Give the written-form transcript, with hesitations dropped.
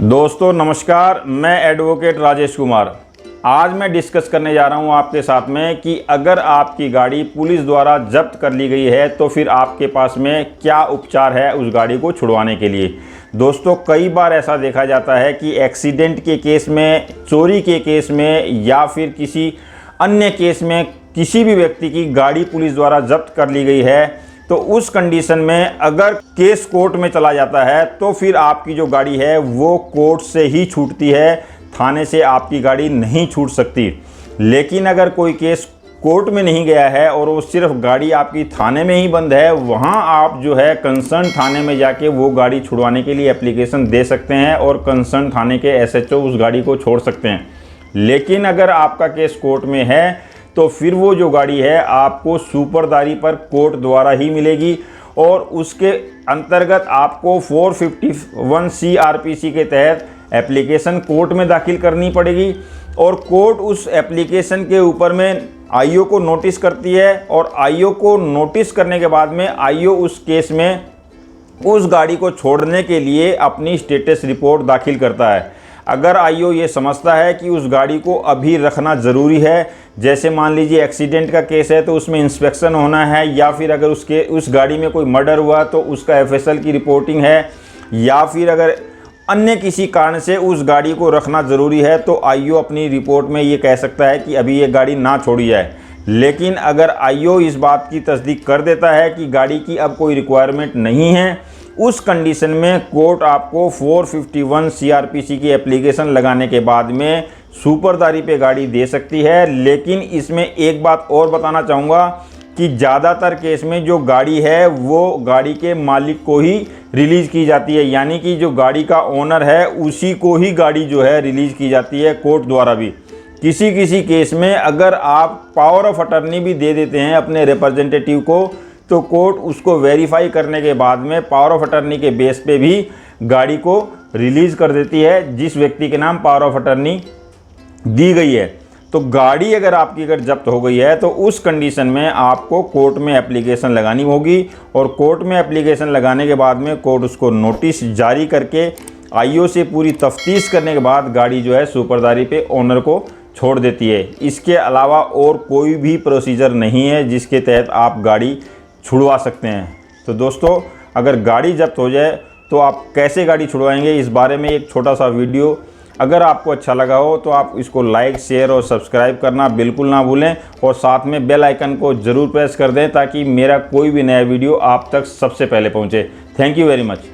दोस्तों नमस्कार, मैं एडवोकेट राजेश कुमार। आज मैं डिस्कस करने जा रहा हूं आपके साथ में कि अगर आपकी गाड़ी पुलिस द्वारा जब्त कर ली गई है तो फिर आपके पास में क्या उपचार है उस गाड़ी को छुड़वाने के लिए। दोस्तों कई बार ऐसा देखा जाता है कि एक्सीडेंट के केस में, चोरी के केस में या फिर किसी अन्य केस में किसी भी व्यक्ति की गाड़ी पुलिस द्वारा जब्त कर ली गई है तो उस कंडीशन में अगर केस कोर्ट में चला जाता है तो फिर आपकी जो गाड़ी है वो कोर्ट से ही छूटती है, थाने से आपकी गाड़ी नहीं छूट सकती। लेकिन अगर कोई केस कोर्ट में नहीं गया है और वो सिर्फ गाड़ी आपकी थाने में ही बंद है, वहाँ आप जो है कंसर्न थाने में जाके वो गाड़ी छुड़वाने के लिए एप्लीकेशन दे सकते हैं और कंसर्न थाने के एसएचओ उस गाड़ी को छोड़ सकते हैं। लेकिन अगर आपका केस कोर्ट में है तो फिर वो जो गाड़ी है आपको सुपरदारी पर कोर्ट द्वारा ही मिलेगी और उसके अंतर्गत आपको 451 CRPC के तहत एप्लीकेशन कोर्ट में दाखिल करनी पड़ेगी और कोर्ट उस एप्लीकेशन के ऊपर में आईओ को नोटिस करती है और आईओ को नोटिस करने के बाद में आईओ उस केस में उस गाड़ी को छोड़ने के लिए अपनी स्टेटस रिपोर्ट दाखिल करता है। अगर आईओ ये समझता है कि उस गाड़ी को अभी रखना ज़रूरी है, जैसे मान लीजिए एक्सीडेंट का केस है तो उसमें इंस्पेक्शन होना है, या फिर अगर उस गाड़ी में कोई मर्डर हुआ तो उसका FSL की रिपोर्टिंग है, या फिर अगर अन्य किसी कारण से उस गाड़ी को रखना ज़रूरी है तो आईओ अपनी रिपोर्ट में ये कह सकता है कि अभी ये गाड़ी ना छोड़ी जाए। लेकिन अगर आईओ इस बात की तस्दीक कर देता है कि गाड़ी की अब कोई रिक्वायरमेंट नहीं है, उस कंडीशन में कोर्ट आपको 451 CRPC की एप्लीकेशन लगाने के बाद में सुपरदारी पे गाड़ी दे सकती है। लेकिन इसमें एक बात और बताना चाहूँगा कि ज़्यादातर केस में जो गाड़ी है वो गाड़ी के मालिक को ही रिलीज़ की जाती है, यानी कि जो गाड़ी का ओनर है उसी को ही गाड़ी जो है रिलीज़ की जाती है कोर्ट द्वारा भी। किसी किसी केस में अगर आप पावर ऑफ अटर्नी भी दे देते हैं अपने रिप्रेजेंटेटिव को तो कोर्ट उसको वेरीफाई करने के बाद में पावर ऑफ अटर्नी के बेस पे भी गाड़ी को रिलीज़ कर देती है जिस व्यक्ति के नाम पावर ऑफ अटर्नी दी गई है। तो गाड़ी अगर आपकी जब्त हो गई है तो उस कंडीशन में आपको कोर्ट में एप्लीकेशन लगानी होगी और कोर्ट में एप्लीकेशन लगाने के बाद में कोर्ट उसको नोटिस जारी करके आईओ से पूरी तफ्तीश करने के बाद गाड़ी जो है सुपरदारी पे ओनर को छोड़ देती है। इसके अलावा और कोई भी प्रोसीजर नहीं है जिसके तहत आप गाड़ी छुड़वा सकते हैं। तो दोस्तों अगर गाड़ी जब्त हो जाए तो आप कैसे गाड़ी छुड़वाएंगे, इस बारे में एक छोटा सा वीडियो अगर आपको अच्छा लगा हो तो आप इसको लाइक, शेयर और सब्सक्राइब करना बिल्कुल ना भूलें और साथ में बेल आइकन को ज़रूर प्रेस कर दें ताकि मेरा कोई भी नया वीडियो आप तक सबसे पहले पहुंचे। Thank you very much.